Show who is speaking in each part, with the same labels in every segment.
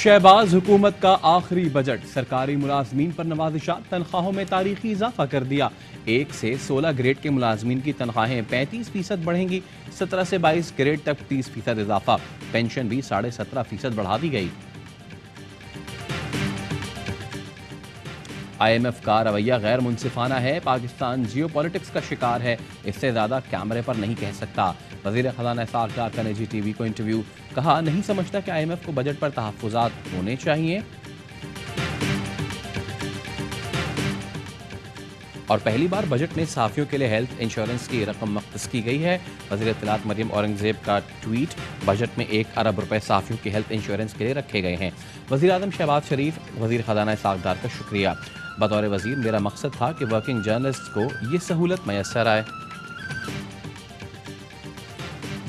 Speaker 1: शहबाज हुकूमत का आखिरी बजट सरकारी मुलाजमीन पर नवाजिशात तनख्वाहों में तारीखी इजाफा कर दिया। 1 से 16 ग्रेड के मुलाजमीन की तनख्वाहें 35% बढ़ेंगी। 17 से 22 ग्रेड तक 30% इजाफा। पेंशन भी 17.5% बढ़ा दी गई। IMF का रवैया गैर मुनसिफाना है। पाकिस्तान जियो पॉलिटिक्स का शिकार है, इससे ज्यादा कैमरे पर नहीं कह सकता। वजीर खजाना इसहाक डार का निजी टीवी को इंटरव्यू, कहा नहीं समझता कि IMF को बजट पर तहफ्फुजात होने चाहिए। और पहली बार बजट में सहाफियों के लिए हेल्थ इंश्योरेंस की रकम मख्तस की गई है। वज़ीर इत्तलात मरियम औरंगजेब का ट्वीट, बजट में 1 अरब रुपए सहाफियों के हेल्थ इंश्योरेंस के लिए रखे गए हैं। वज़ीर आज़म शहबाज शरीफ, वज़ीर खजाना इसहाक डार का शुक्रिया। बतौर वज़ीर मेरा मकसद था कि वर्किंग जर्नलिस्ट को ये सहूलत मैसर आए।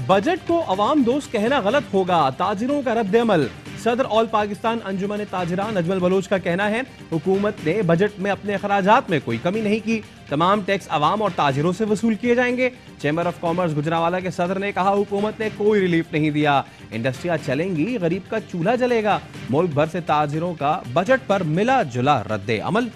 Speaker 1: बजट को अवाम दोस्त कहना गलत होगा, ताजिरों का रद्द अमल। सदर ऑल पाकिस्तान अंजुमन ताजिरान अजमल बलोच का कहना है हुकूमत ने बजट में अपने अखराजात में कोई कमी नहीं की, तमाम टैक्स अवाम और ताजिरों से वसूल किए जाएंगे। चैम्बर ऑफ कॉमर्स गुजरावाला के सदर ने कहा हुकूमत ने कोई रिलीफ नहीं दिया, इंडस्ट्रियां चलेंगी, गरीब का चूल्हा जलेगा। मुल्क भर से ताजिरों का बजट पर मिला जुला रद्द अमल।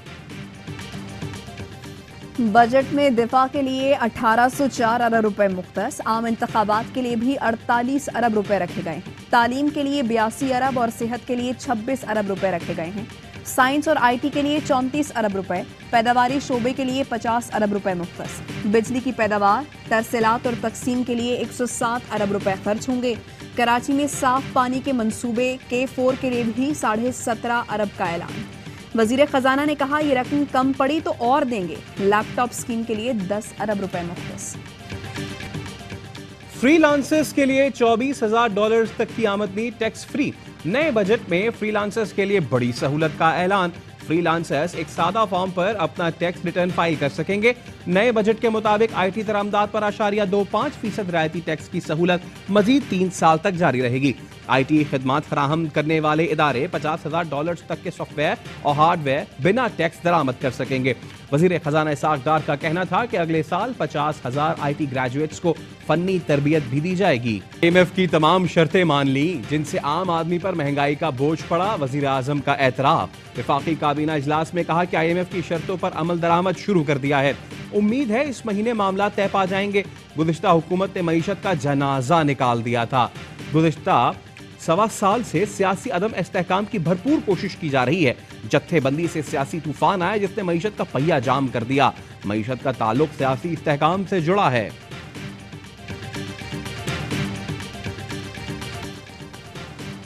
Speaker 2: बजट में दिफा के लिए 1804 अरब रुपए मुख्तस, आम इंतखाबात के लिए भी 48 अरब रुपए रखे गए हैं। तालीम के लिए 82 अरब और सेहत के लिए 26 अरब रुपए रखे गए हैं। साइंस और IT के लिए 34 अरब रुपए, पैदावारी शोबे के लिए 50 अरब रुपए मुख्तस। बिजली की पैदावार, तरसीलात और तकसीम के लिए 107 अरब रुपए खर्च होंगे। कराची में साफ पानी के मंसूबे K4 के लिए भी 17.5 अरब का ऐलान। वजीर खजाना ने कहा ये रकम कम पड़ी तो और देंगे। लैपटॉप स्कीम के लिए 10 अरब रुपए मुख्तस।
Speaker 1: फ्रीलांसर्स के लिए $24,000 तक की आमदनी टैक्स फ्री। नए बजट में फ्रीलांसर्स के लिए बड़ी सहूलत का ऐलान। फ्रीलांसर्स एक सादा फॉर्म पर अपना टैक्स रिटर्न फाइल कर सकेंगे। नए बजट के मुताबिक IT दरामदात पर 0.25% रियायती टैक्स की सहूलत मजीद 3 साल तक जारी रहेगी। IT खिदमात फराहम करने वाले इदारे $50,000 तक के सॉफ्टवेयर और हार्डवेयर बिना टैक्स दरामद कर सकेंगे। वजीर खजाना इसहाक डार का कहना था कि अगले साल 50,000 IT ग्रेजुएट्स को फन्नी तरबियत भी दी जाएगी। IMF की तमाम शर्तें मान ली जिनसे आम आदमी पर महंगाई का बोझ पड़ा, वजीर आजम का एतराफ। वफाकी काबीना इजलास में कहा कि IMF की शर्तों पर अमल दरामद शुरू कर दिया है। उम्मीद है इस महीने मामला तय पा जाएंगे। गुज़िश्ता हुकूमत ने मईशत का जनाजा निकाल दिया था। गुज़िश्ता 1.25 साल से सियासी अदम इस्तेहकाम की भरपूर कोशिश की जा रही है। जत्थेबंदी से सियासी तूफान आया जिसने मईशत का पहिया जाम कर दिया। मईशत का ताल्लुक सियासी इस्तेहकाम से जुड़ा है।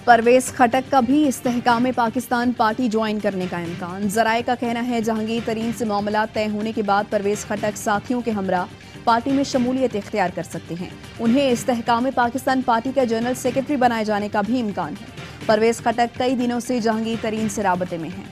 Speaker 2: परवेज खटक का भी इस्तेहकाम पाकिस्तान पार्टी ज्वाइन करने का इम्कान। जराए का कहना है जहांगीर तरीन से मामला तय होने के बाद परवेज खटक साथियों के हमरा पार्टी में शमूलियत इख्तियार कर सकते हैं। उन्हें इस्तेहकाम पाकिस्तान पार्टी का जनरल सेक्रेटरी बनाए जाने का भी इम्कान है। परवेज खटक कई दिनों से जहांगीर तरीन से राबते में हैं।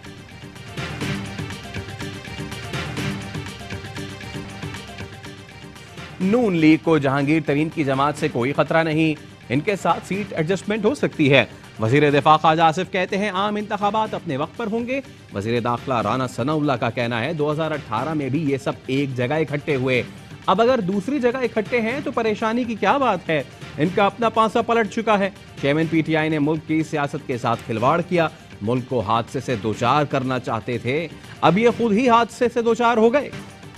Speaker 1: नून लीग को जहांगीर तरीन की जमात से कोई खतरा नहीं, इनके साथ सीट एडजस्टमेंट हो सकती है। वजीर दिफा ख्वाजा आसिफ कहते हैं आम इंतखाबात अपने वक्त पर होंगे। वजीर दाखिला राना सनाउल्लाह का कहना है 2018 में भी ये सब एक जगह इकट्ठे हुए, अब अगर दूसरी जगह इकट्ठे हैं तो परेशानी की क्या बात है। इनका अपना पांसा पलट चुका है। चेयरमैन PTI ने मुल्क की सियासत के साथ खिलवाड़ किया, मुल्क को हादसे से दोचार करना चाहते थे, अब ये खुद ही हादसे से दोचार हो गए।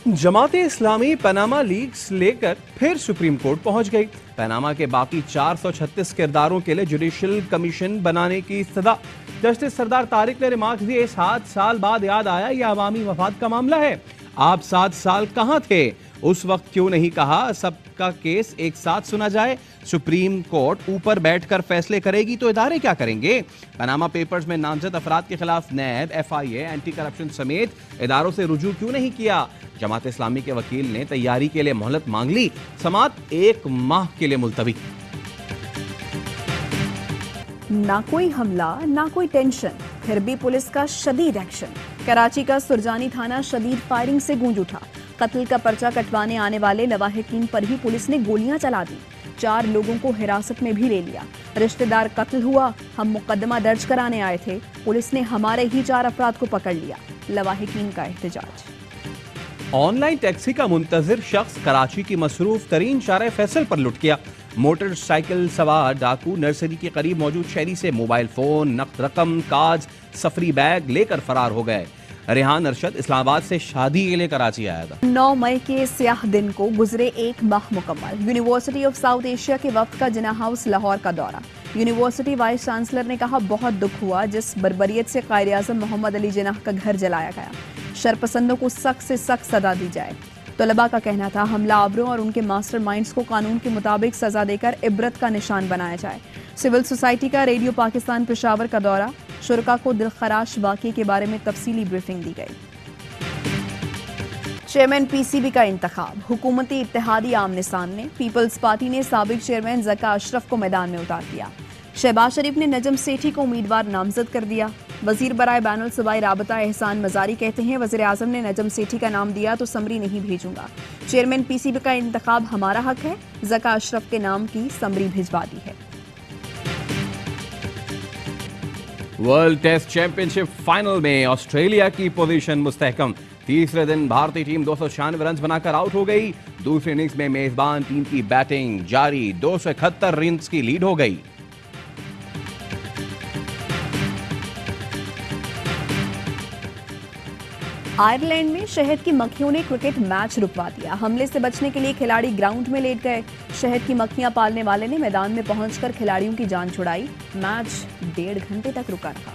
Speaker 1: जमात इस्लामी पनामा लीक्स लेकर फिर सुप्रीम कोर्ट पहुंच गई। पनामा के बाकी 436 किरदारों के लिए जुडिशल कमीशन बनाने की इस्तदा। जस्टिस सरदार तारिक ने रिमार्क दिए 7 साल बाद याद आया यह अवामी मफाद का मामला है। आप 7 साल कहां थे? उस वक्त क्यों नहीं कहा सबका केस एक साथ सुना जाए? सुप्रीम कोर्ट ऊपर बैठकर फैसले करेगी तो इदारे क्या करेंगे? पनामा पेपर्स में नामजद अफराद के खिलाफ नैब, FIA, एंटी करप्शन समेत इदारों से रुजू क्यों नहीं किया? जमात इस्लामी के वकील ने तैयारी के लिए मोहलत मांग ली, समाअत 1 माह के लिए मुलतवी।
Speaker 2: ना कोई हमला ना कोई टेंशन, फिर भी पुलिस का शदीद एक्शन। कराची का सुरजानी थाना शदीद फायरिंग से गूंज उठा। कत्ल का पर्चा कटवाने आने वाले लवाहिकीन पर ही पुलिस ने गोलियां चला दी। 4 लोगों को हिरासत में भी ले लिया। रिश्तेदार कत्ल हुआ, हम मुकदमा दर्ज कराने आए थे, पुलिस ने हमारे ही 4 अफराद को पकड़ लिया। लवाहिकीन का एहतजाज।
Speaker 1: ऑनलाइन टैक्सी का मुंतजिर शख्स कराची की मसरूफ तरीन शारे फैसल पर लुट गया। मोटरसाइकिल सवार डाकू नर्सरी के करीब मौजूद शहरी से मोबाइल फोन, नकद रकम, कार्ड, सफरी बैग लेकर फरार हो गए। रेहान अरशद इस्लामाबाद से शादी के लिए कराची आया था।
Speaker 2: 9 मई के स्याह दिन को गुजरे एक माह मुकम्मल। यूनिवर्सिटी ऑफ साउथ एशिया के वक्त का जिन्ना हाउस लाहौर का दौरा। यूनिवर्सिटी वाइस चांसलर ने कहा, बहुत दुख हुआ जिस बर्बरियत से कायद आज़म मोहम्मद अली जिन्नाह का घर जलाया गया। शरपसंदों को सख्त से सख्त सजा दी जाए। तलबा का कहना था, हमला आवरों और उनके मास्टर माइंड्स को कानून के मुताबिक सजा देकर इबरत का निशान बनाया जाए। सिविल सोसाइटी का रेडियो पाकिस्तान पेशावर का दौरा। शुरका को दिलखराश वाक़े के बारे में तफसीली ब्रीफिंग दी गई। चेयरमैन पीसीबी का इंतखाब। हुकूमती इत्तेहादी आमने सामने। पीपल्स पार्टी ने साबिक चेयरमैन ज़का अशरफ को मैदान में उतार दिया। शहबाज शरीफ ने नजम सेठी को उम्मीदवार नामजद कर दिया। वजीर बराए बैनुल सूबाई राबता एहसान मजारी कहते हैं, वज़ीर आज़म ने नजम सेठी का नाम दिया तो समरी नहीं भेजूंगा। चेयरमैन पीसीबी का इंतखाब हमारा हक है। ज़का अशरफ के नाम की समरी भिजवा दी है।
Speaker 1: वर्ल्ड टेस्ट चैंपियनशिप फाइनल में ऑस्ट्रेलिया की पोजीशन मुस्तहकम। तीसरे दिन भारतीय टीम 296 रन बनाकर आउट हो गई। दूसरे इनिंग्स में मेजबान टीम की बैटिंग जारी, 271 रन की लीड हो गई।
Speaker 2: आयरलैंड में शहद की मक्खियों ने क्रिकेट मैच रुकवा दिया। हमले से बचने के लिए खिलाड़ी ग्राउंड में लेट गए। शहद की मक्खियां पालने वाले ने मैदान में पहुंचकर खिलाड़ियों की जान छुड़ाई। मैच 1.5 घंटे तक रुका रहा।